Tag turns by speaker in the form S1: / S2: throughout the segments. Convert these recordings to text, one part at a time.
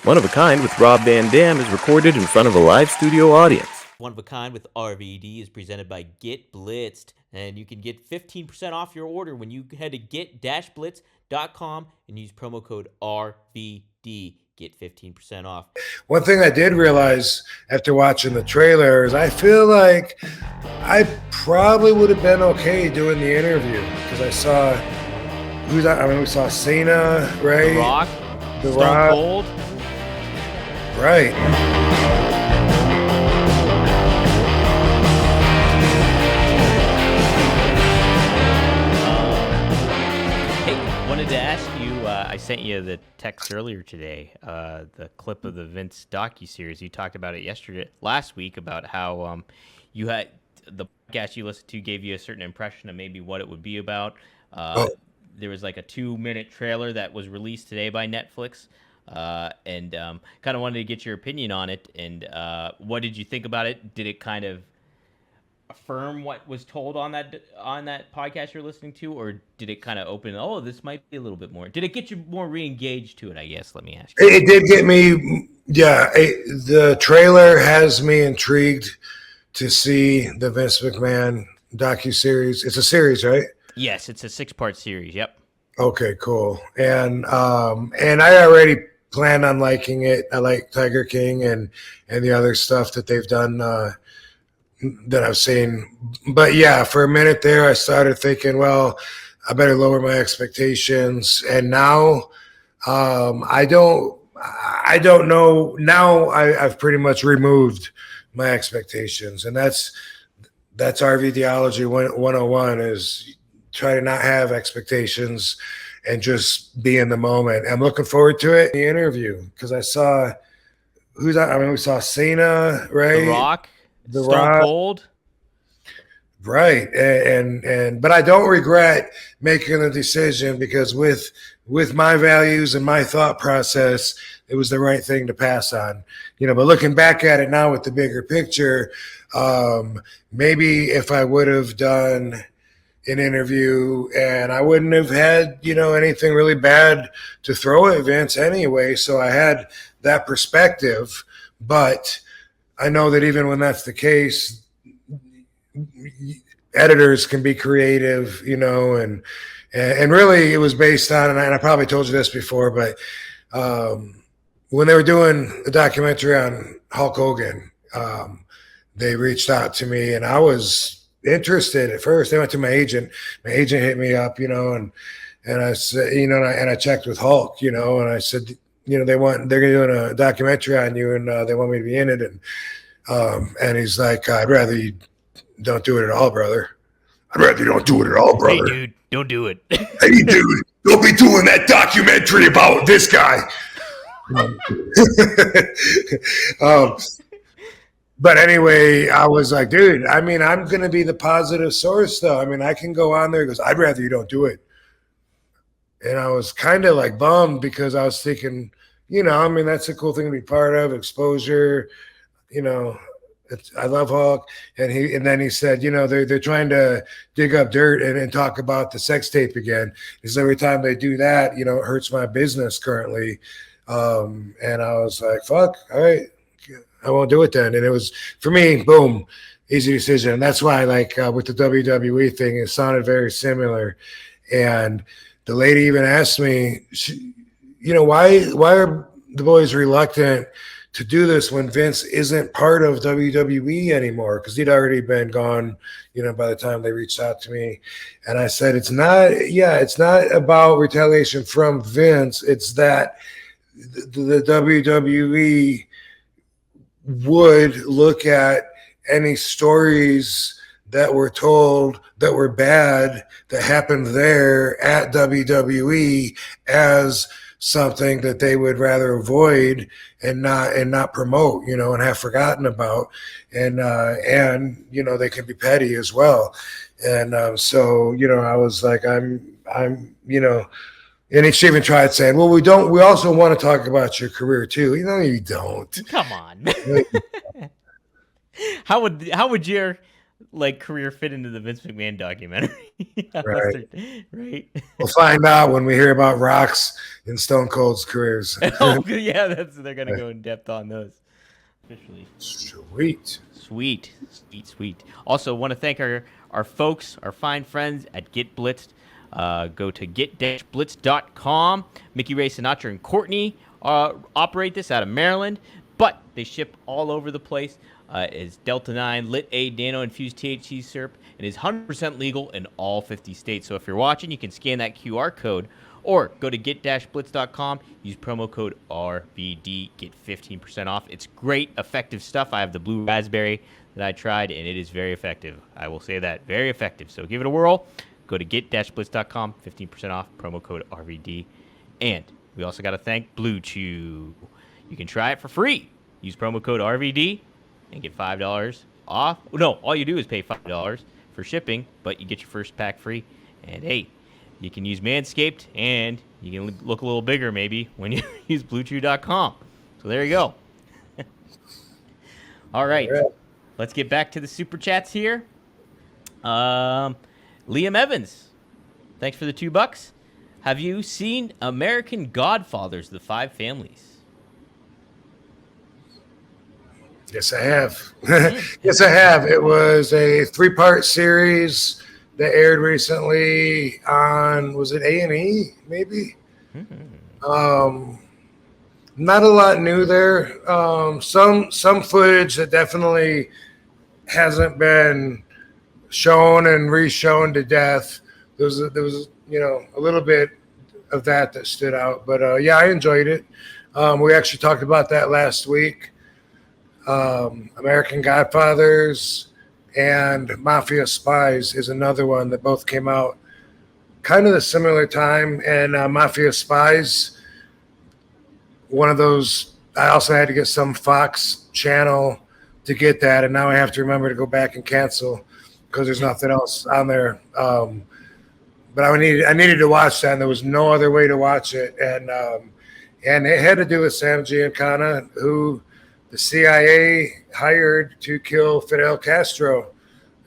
S1: One of a Kind with Rob Van Dam is recorded in front of a live studio audience.
S2: One of a Kind with RVD is presented by Get Blitzed, and you can get 15% off your order when you head to get-blitz.com and use promo code RVD. Get 15% off.
S3: One thing I did realize after watching the trailer is I feel like I probably would have been okay doing the interview because I saw we saw Cena, right?
S2: The Rock, Stone Cold.
S3: Right.
S2: Wanted to ask you, I sent you the text earlier today, the clip of the Vince docuseries. You talked about it last week, about how you had the podcast you listened to gave you a certain impression of maybe what it would be about. There was like a 2-minute trailer that was released today by Netflix, and kind of wanted to get your opinion on it. And what did you think about it? Did it kind of affirm what was told on that podcast you're listening to, or did it kind of open, oh, this might be a little bit more? Did it get you more re-engaged to it, I guess? Let me ask you.
S3: It did get me, yeah. The trailer has me intrigued to see the Vince McMahon docuseries. It's a series, right?
S2: Yes, it's a 6-part series. Yep.
S3: Okay, cool. And I already planned on liking it. I like Tiger King and the other stuff that they've done that I've seen. But yeah, for a minute there, I started thinking, well, I better lower my expectations. And now I don't know. Now I've pretty much removed my expectations. And that's RVDology 101 is try to not have expectations and just be in the moment. I'm looking forward to it. The interview, because I saw we saw Cena, right?
S2: The Rock,
S3: the
S2: Stone
S3: Rock.
S2: Cold.
S3: Right. And but I don't regret making the decision because with my values and my thought process, it was the right thing to pass on. But looking back at it now with the bigger picture, maybe if I would have done an interview and I wouldn't have had, anything really bad to throw at Vince anyway. So I had that perspective, but I know that even when that's the case, editors can be creative, and really it was based on, and I probably told you this before, but when they were doing a documentary on Hulk Hogan, they reached out to me and I was interested at first. They went to my agent. My agent hit me up, and I said, and I checked with Hulk, and I said, they're doing a documentary on you and they want me to be in it. And he's like, I'd rather you don't do it at all, brother. I'd rather you don't do it at all, brother.
S2: Hey, dude, don't do it.
S3: Hey, dude, don't be doing that documentary about this guy. But anyway, I was like, dude, I'm going to be the positive source, though. I can go on there. He goes, I'd rather you don't do it. And I was kind of like bummed because I was thinking, that's a cool thing to be part of, exposure. I love Hulk. And then he said, they're trying to dig up dirt and talk about the sex tape again. Because every time they do that, it hurts my business currently. And I was like, fuck, all right. I won't do it then. And it was, for me, boom, easy decision. And that's why, with the WWE thing, it sounded very similar. And the lady even asked me, why are the boys reluctant to do this when Vince isn't part of WWE anymore? Because he'd already been gone, by the time they reached out to me. And I said, it's not about retaliation from Vince. It's that the WWE would look at any stories that were told that were bad that happened there at WWE as something that they would rather avoid and not promote, and have forgotten about. And they can be petty as well. And so, I was like, I'm and she even tried saying, well, we also want to talk about your career too. You don't.
S2: Come on. How would your like career fit into the Vince McMahon documentary.
S3: Right.
S2: Right.
S3: We'll find out when we hear about Rock's and Stone Cold's careers.
S2: Oh yeah, they're gonna go in depth on those. Officially.
S3: Sweet.
S2: Sweet, sweet, sweet. Also, want to thank our folks, our fine friends at Get Blitzed. Go to get-blitz.com. Mickey Ray Sinatra and Courtney operate this out of Maryland, but they ship all over the place. It's Delta 9 Lit A Nano Infused THC syrup. It is 100% legal in all 50 states. So if you're watching, you can scan that QR code or go to get-blitz.com, use promo code RVD, get 15% off. It's great, effective stuff. I have the blue raspberry that I tried, and it is very effective. I will say that, very effective. So give it a whirl. Go to get-blitz.com, 15% off, promo code RVD. And we also got to thank Blue Chew. You can try it for free. Use promo code RVD and get $5 off. No, all you do is pay $5 for shipping, but you get your first pack free. And hey, you can use Manscaped, and you can look a little bigger maybe when you use BlueChew.com. So there you go. All right, let's get back to the super chats here. Liam Evans, thanks for the $2. Have you seen American Godfathers: The Five Families?
S3: Yes, I have. Yes, I have. It was a 3-part series that aired recently on, was it A&E maybe? Not a lot new there. Some footage that definitely hasn't been shown and reshown to death. There was a little bit of that stood out, but yeah, I enjoyed it. We actually talked about that last week. American Godfathers and Mafia Spies is another one that both came out kind of a similar time. And Mafia Spies, one of those, I also had to get some Fox channel to get that, and now I have to remember to go back and cancel because there's nothing else on there. But I needed to watch that, and there was no other way to watch it. And it had to do with Sam Giancana, who the CIA hired to kill Fidel Castro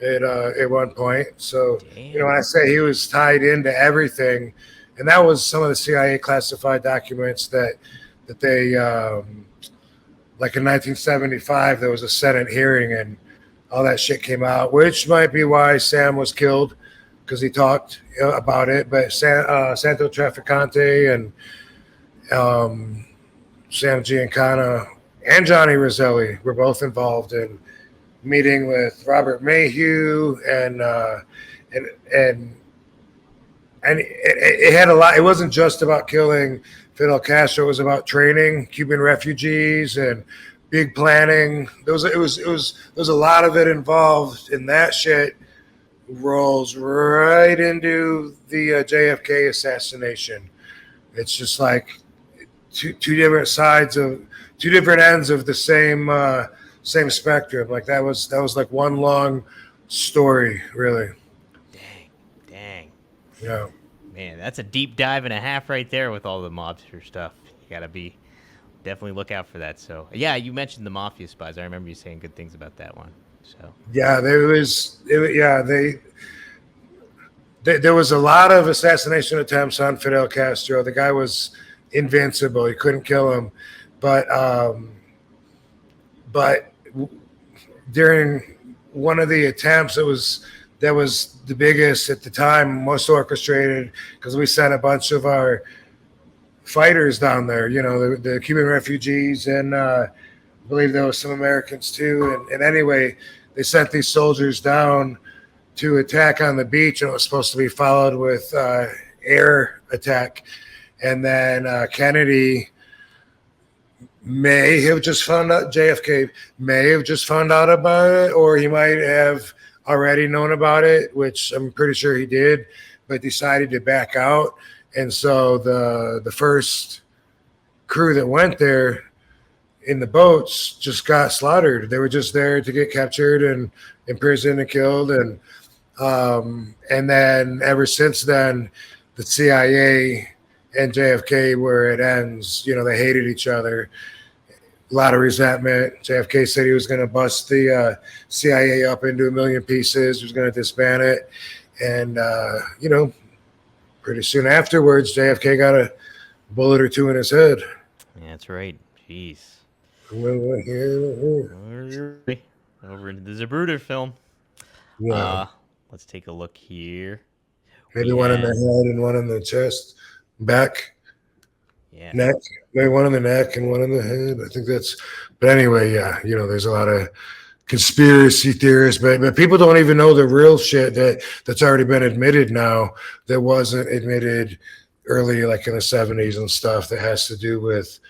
S3: at one point. So, when I say he was tied into everything, and that was some of the CIA classified documents that they, like in 1975, there was a Senate hearing and all that shit came out, which might be why Sam was killed, because he talked about it. But Santo Trafficante and Sam Giancana and Johnny Roselli were both involved in meeting with Robert Mayhew, and it had a lot. It wasn't just about killing Fidel Castro. It was about training Cuban refugees and big planning. It was a lot of it involved, and that shit rolls right into the JFK assassination. It's just like two different sides of two different ends of the same spectrum. Like that was like one long story, really.
S2: Dang.
S3: Yeah.
S2: Man, that's a deep dive and a half right there with all the mobster stuff. You gotta definitely look out for that. So yeah, you mentioned the Mafia Spies. I remember you saying good things about that one. So
S3: yeah, there was a lot of assassination attempts on Fidel Castro. The guy was invincible. You couldn't kill him. But during one of the attempts, that was the biggest at the time, most orchestrated, because we sent a bunch of our fighters down there, the Cuban refugees, and I believe there was some Americans too. And anyway, they sent these soldiers down to attack on the beach, and it was supposed to be followed with air attack. And then Kennedy may have just found out, JFK may have just found out about it, or he might have already known about it, which I'm pretty sure he did, but decided to back out. And so the first crew that went there in the boats just got slaughtered. They were just there to get captured and imprisoned and killed. And then ever since then, the CIA and JFK where it ends, they hated each other. a lot of resentment. JFK said he was going to bust the CIA up into a million pieces. He was going to disband it. And, pretty soon afterwards, JFK got a bullet or two in his head.
S2: Yeah, that's right. Jeez.
S3: Over
S2: into the Zapruder film.
S3: Yeah.
S2: Let's take a look here.
S3: Maybe one in the head and one in the chest, back, neck. Maybe one in the neck and one in the head. I think that's. But anyway, yeah, there's a lot of conspiracy theorists, but people don't even know the real shit that's already been admitted now that wasn't admitted early, like in the 70s and stuff. That has to do with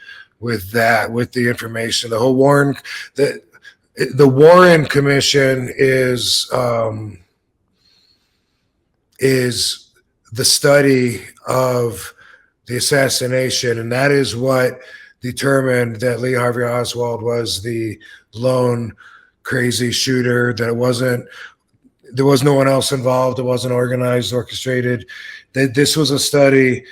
S3: the information. The whole Warren, the Warren Commission is the study of the assassination, and that is what determined that Lee Harvey Oswald was the lone crazy shooter, that there was no one else involved, it wasn't organized, orchestrated, that this was a study,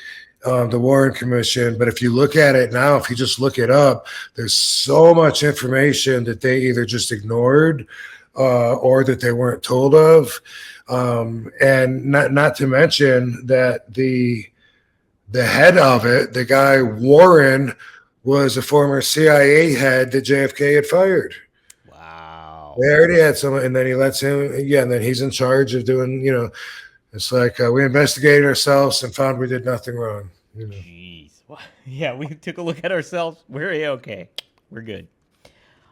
S3: the Warren Commission. But if you look at it now, if you just look it up, there's so much information that they either just ignored or that they weren't told of. And not to mention that the head of it, the guy Warren, was a former CIA head that JFK had fired.
S2: Wow.
S3: They already had someone, and then he lets him, and then he's in charge of doing, it's like we investigated ourselves and found we did nothing wrong.
S2: Jeez. Yeah, we took a look at ourselves. We're A-okay. We're good.